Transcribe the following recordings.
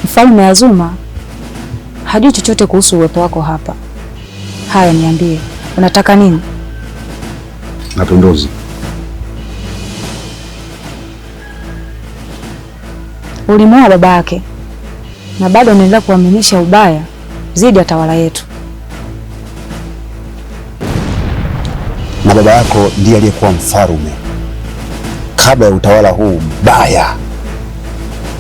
Mfalme Azuma hajui chochote kuhusu uwepo wako hapa. Haya, niambie, unataka nini? Napinduzi. Ulimuoa baba yake na bado unaendelea kuaminisha ubaya zidi ya tawala yetu. Na baba yako ndiye aliyekuwa mfalme kabla ya utawala huu mbaya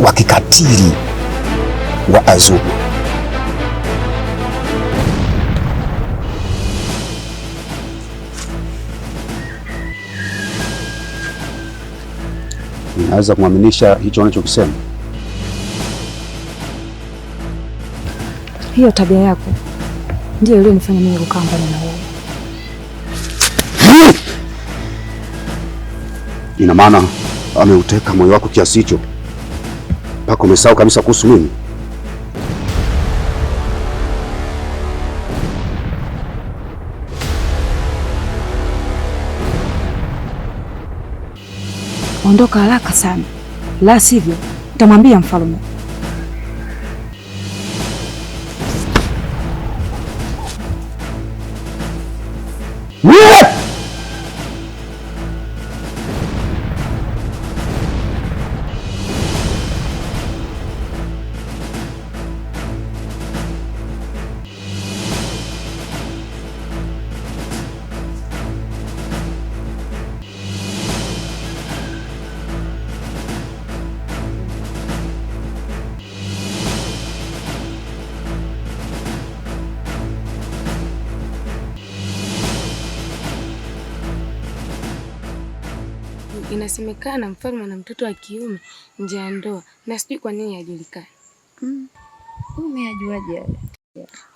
wa kikatili wa Azuma. Ninaweza kumwaminisha hicho unachokisema? Hiyo tabia yako ndiyo iliyonifanya mimi kukaa mbali na wewe. Ina maana ameuteka moyo wako kiasi hicho mpaka umesahau kabisa kuhusu mimi? Ondoka haraka sana, la sivyo nitamwambia mfalme. Inasemekana mfalme na mtoto wa kiume nje ya ndoa, na sijui kwa nini hajulikani. Umeajuaje?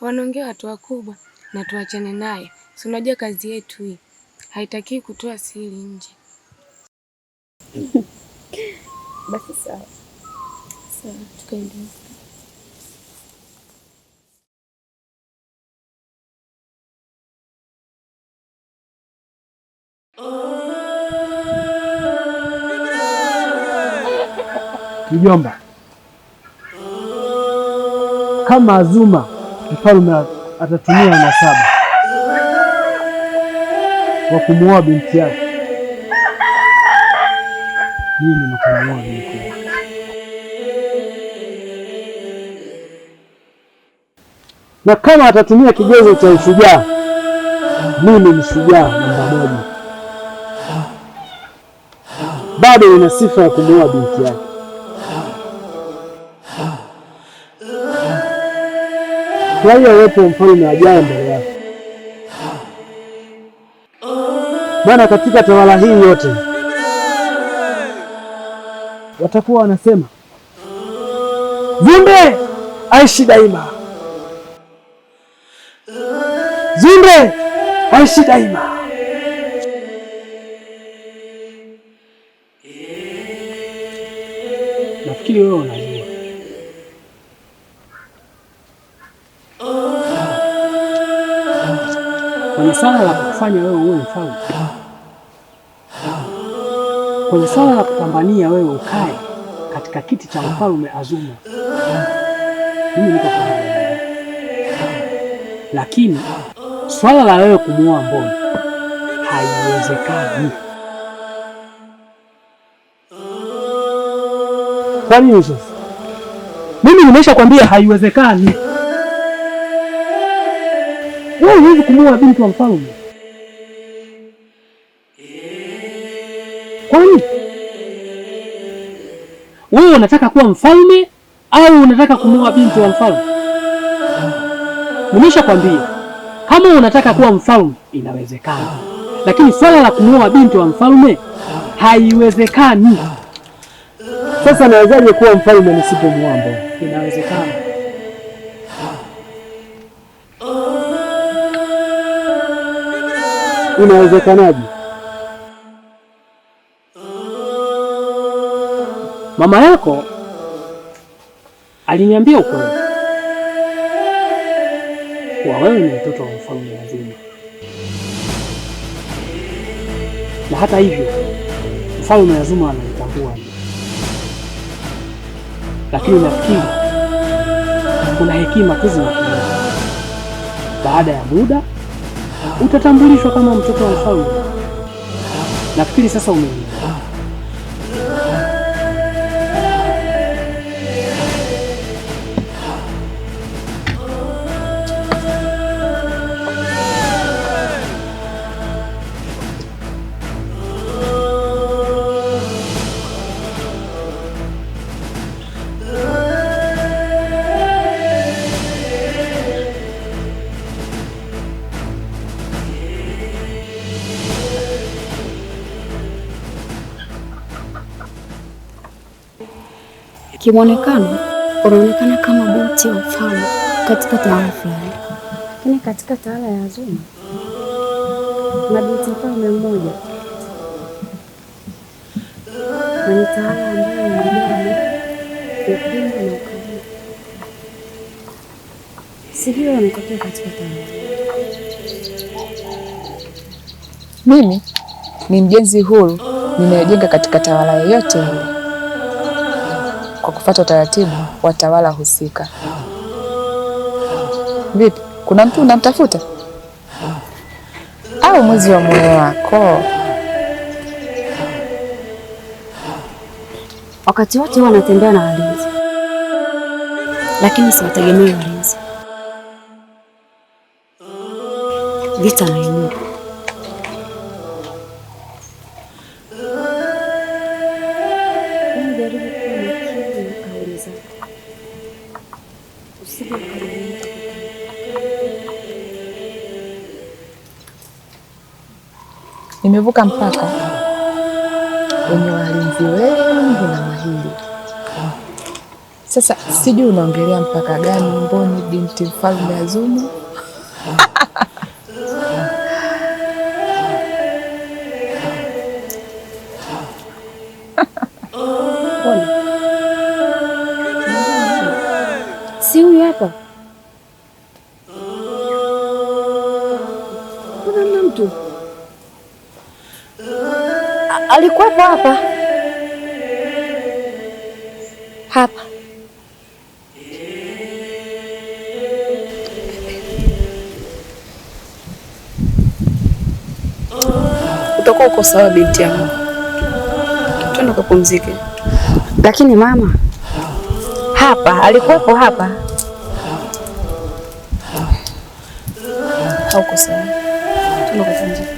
Wanaongea watu wakubwa na tuachane naye. Si unajua kazi yetu hii haitaki kutoa siri nje. Basi sawa. Sawa, tukaendelea. Mjomba, kama Azuma mfalme atatumia nasaba wa kumuoa binti yake, mimi nitamuoa binti yake. Na kama atatumia kigezo cha ushujaa, mimi ni shujaa namba moja. Bado nina sifa ya kumuoa binti yake. Furahia uwepo wa mfalme ajaye mbele yako, maana katika tawala hii yote watakuwa wanasema Zumbe aishi daima, Zumbe aishi daima. Nafikiri wewe unajua kwenye swala la kufanya wewe uwe mfalme, kwenye swala la kupambania wewe ukae katika kiti cha mfalme Azuma, mimi niko pamoja, lakini swala la wewe kumuoa Mboni haiwezekani. Kwa nini sasa? Mimi nimeshakwambia haiwezekani. Wewe huwezi kumuoa binti wa mfalme. Kwani wewe unataka kuwa mfalme au unataka kumuoa binti wa mfalme? Nimeshakwambia kama unataka kuwa mfalme inawezekana, lakini swala la kumuoa binti wa mfalme haiwezekani. Sasa nawezaje kuwa mfalme nisipomuoa Mboni? Inawezekana. Inawezekanaje? Mama yako aliniambia ukweli kuwa wewe ni mtoto wa mfalme Azuma, na hata hivyo mfalme Azuma analitambua, lakini nafikiri kuna hekima tu zinatumika. Baada ya muda utatambulishwa kama mtoto wa mfalme. Nafikiri sasa umeelewa. Kimwonekano unaonekana kama binti wa mfalme katika tawala fulani, lakini katika tawala ya Azuma na binti mfalme mmoja, na ni tawala ambayo imejaa upendo na ukarimu. Sijui wanatokea katika tawala. Mimi ni mjenzi huru ninayejenga katika tawala yoyote ile kwa kufuata utaratibu wa tawala husika. Vipi? Kuna mtu unamtafuta? Au mwizi wa moyo wako? Wakati wote huwa anatembea na walinzi, lakini siwategemei walinzi. Vita na yenyewe. Nimevuka mpaka wenye walinzi wengi na mahiri. Sasa sijui unaongelea mpaka gani, Mboni binti mfalme Azuma? Si huyu hapa? Kuna mtu alikuwepo hapa hapa. Utakuwa uko sawa binti yangu, twende kupumzike. Lakini mama, hapa alikuwepo hapa. Hauko sawa, twende kupumzike.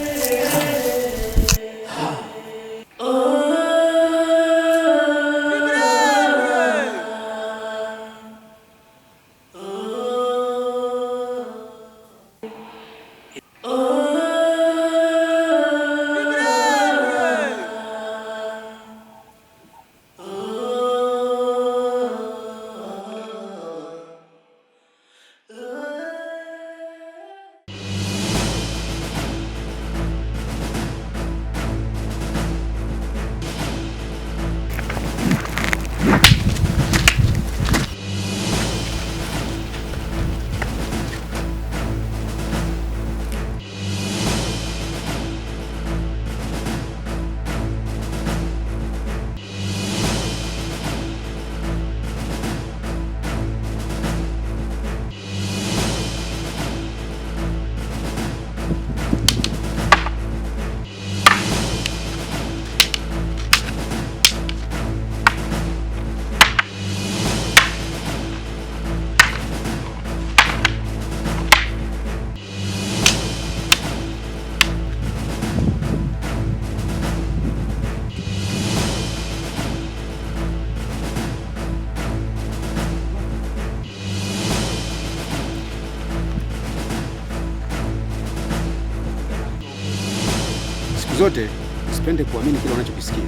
Siku zote usipende kuamini kile unachokisikia.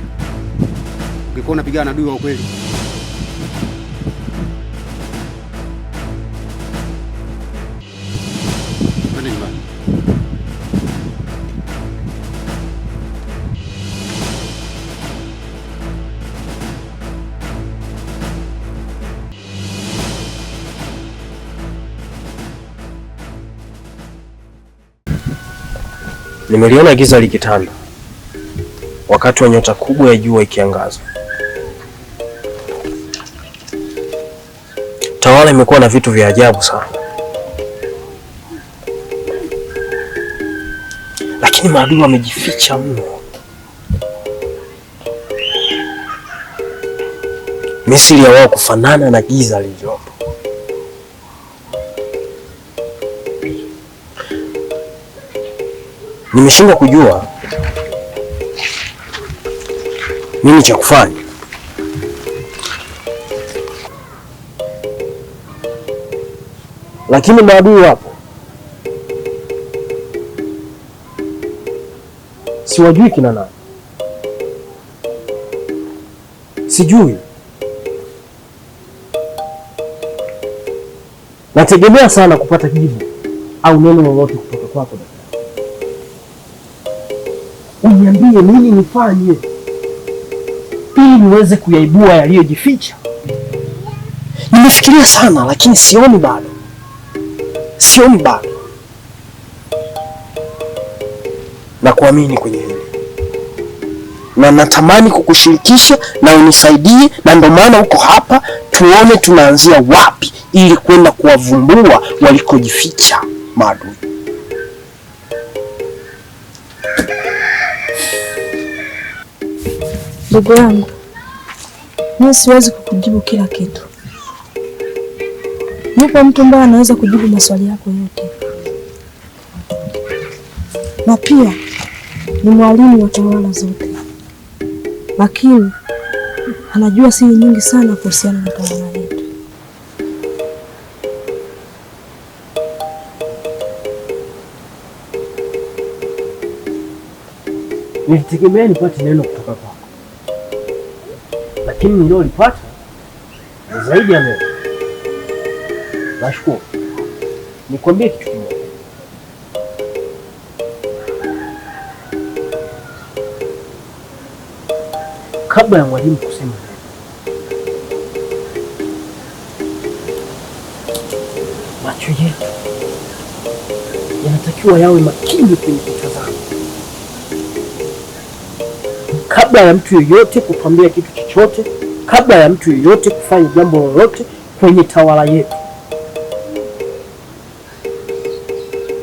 Ungekuwa unapigana na adui wa ukweli. Twende nyumbani. Nimeliona giza likitanda wakati wa nyota kubwa ya jua ikiangaza. Tawala imekuwa na vitu vya ajabu sana, lakini maadui wamejificha mno. Misili ya wao kufanana na giza lililopo. Nimeshindwa kujua nini cha kufanya. Lakini maadui wapo. Siwajui kina nani. Sijui. Nategemea sana kupata jibu au neno lolote kutoka kwako. Uniambie nini nifanye ili niweze kuyaibua yaliyojificha. Nimefikiria sana lakini sioni bado. Na kuamini kwenye hili. Na natamani kukushirikisha na unisaidie, na ndio maana uko hapa, tuone tunaanzia wapi ili kwenda kuwavumbua walikojificha maadui. Ndugu yangu, mimi siwezi kukujibu kila kitu. Yupo mtu ambaye anaweza kujibu maswali yako yote, na pia ni mwalimu wa tawala zote, lakini anajua siri nyingi sana kuhusiana na tawala yetu. Nilitegemea nipate neno kutoka kwako, lakini nililolipata ni zaidi ya neno. Nashukuru. Nikwambie kitu kimoja. Kabla ya mwalimu kusema neno, macho yetu yanatakiwa yawe makini kwenye kutazama. Kabla ya mtu yeyote kutuambia kitu chochote, kabla ya mtu yeyote kufanya jambo lolote kwenye tawala yetu,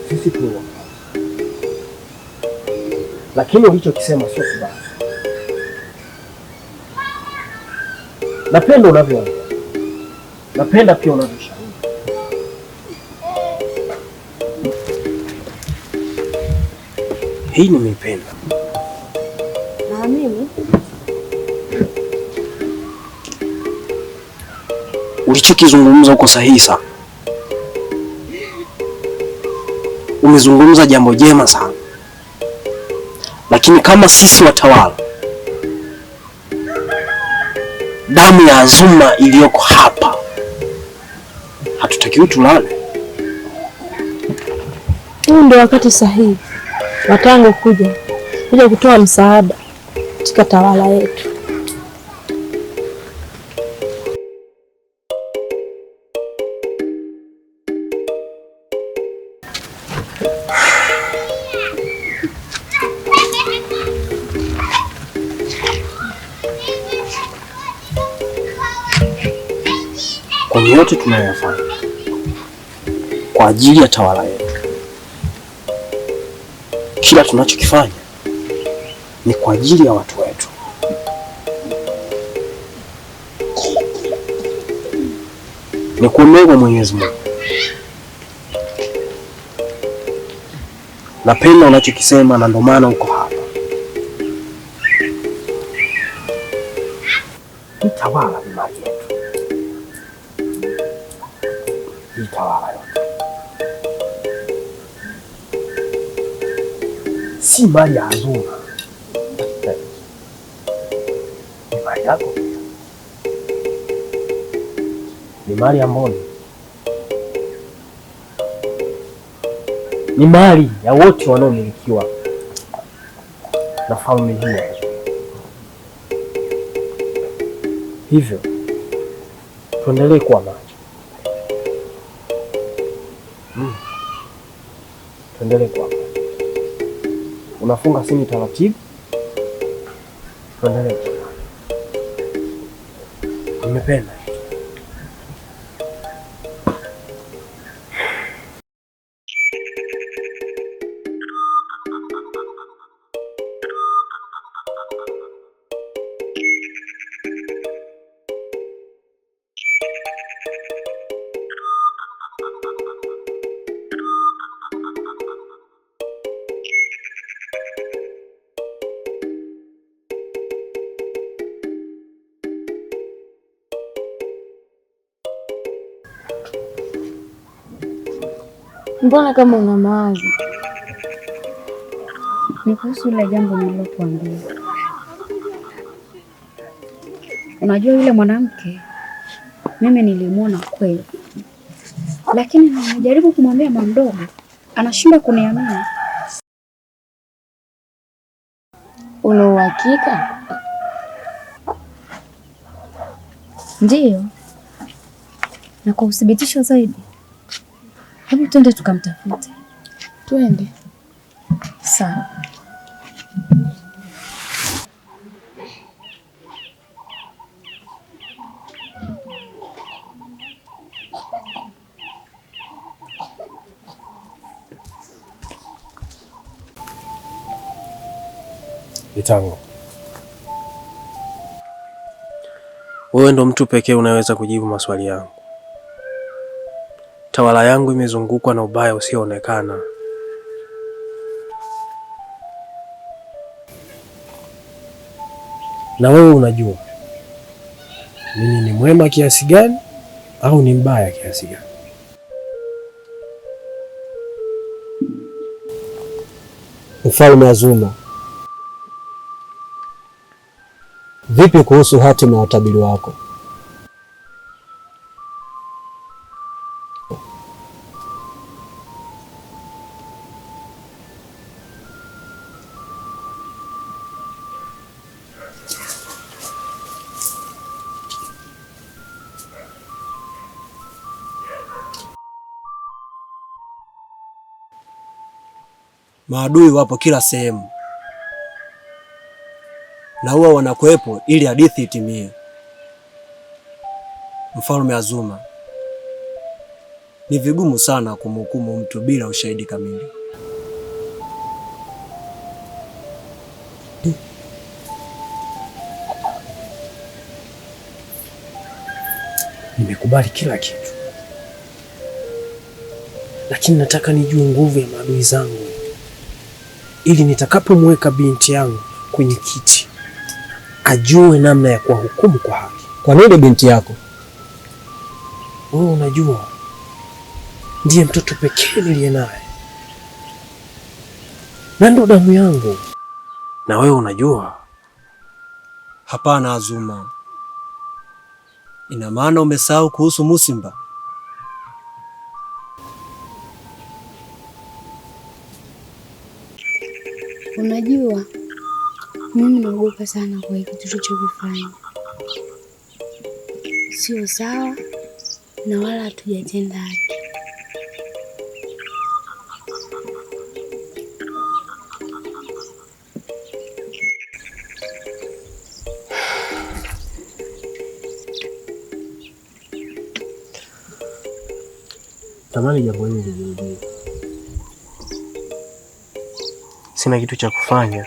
sisi tuwa. Lakini ulichokisema sio kibaya. Napenda unavyoongea. Napenda pia unavyoshauri. Hii nimeipenda. Na mimi ulichokizungumza uko sahihi sana. Umezungumza jambo jema sana. Lakini kama sisi watawala, damu ya Azuma iliyoko hapa, hatutakiwi tulale. huu ndio wakati sahihi wa tangu kuja kutoa msaada katika tawala yetu. Kwenye yote tunayofanya kwa ajili ya tawala yetu, kila tunachokifanya ni kwa ajili ya watu wetu. Ni kuomba kwa Mwenyezi Mungu. Napenda unachokisema na ndio maana uko hapa. Hii tawala ni mali yetu. Hii tawala yote si mali ya Azuma. mali yako, ni mali ya Mboni, ni mali ya wote wanaomilikiwa na falme hii. Hivyo tuendelee kuwa macho, tuendelee kuwa macho. Unafunga sini taratibu, tuendelee kuwa macho. Nimependa Mbona kama una mawazo? Ni kuhusu ile jambo nililokuambia. Unajua yule mwanamke mimi nilimwona kweli, lakini nimejaribu kumwambia mama mdogo, anashindwa kuniamini. Una uhakika? Ndiyo, na kwa uthibitisho zaidi, hebu twende tukamtafute. Twende. Sawa. Itango, wewe ndo mtu pekee unaweza kujibu maswali yangu. Tawala yangu imezungukwa na ubaya usioonekana. Na wewe unajua mimi ni mwema kiasi gani au ni mbaya kiasi gani. Mfalme Azuma, vipi kuhusu hatima ya utabiri wako? Maadui wapo kila sehemu na huwa wanakuwepo ili hadithi itimie. Mfalme Azuma, ni vigumu sana kumhukumu mtu bila ushahidi kamili. Nimekubali kila kitu, lakini nataka nijue nguvu ya maadui zangu ili nitakapomweka binti yangu kwenye kiti ajue namna ya kuwahukumu kwa haki. Kwa nini binti yako? Wewe unajua ndiye mtoto pekee niliye naye na ndo damu yangu, na wewe unajua. Hapana Azuma, ina maana umesahau kuhusu Musimba. Unajua mimi naogopa sana kwa hiki tulichokifanya. Sio sawa na wala hatujatenda haki. Tamani jambo hili lijirudie. Sina kitu cha kufanya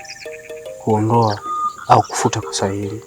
kuondoa au kufuta kosa hili.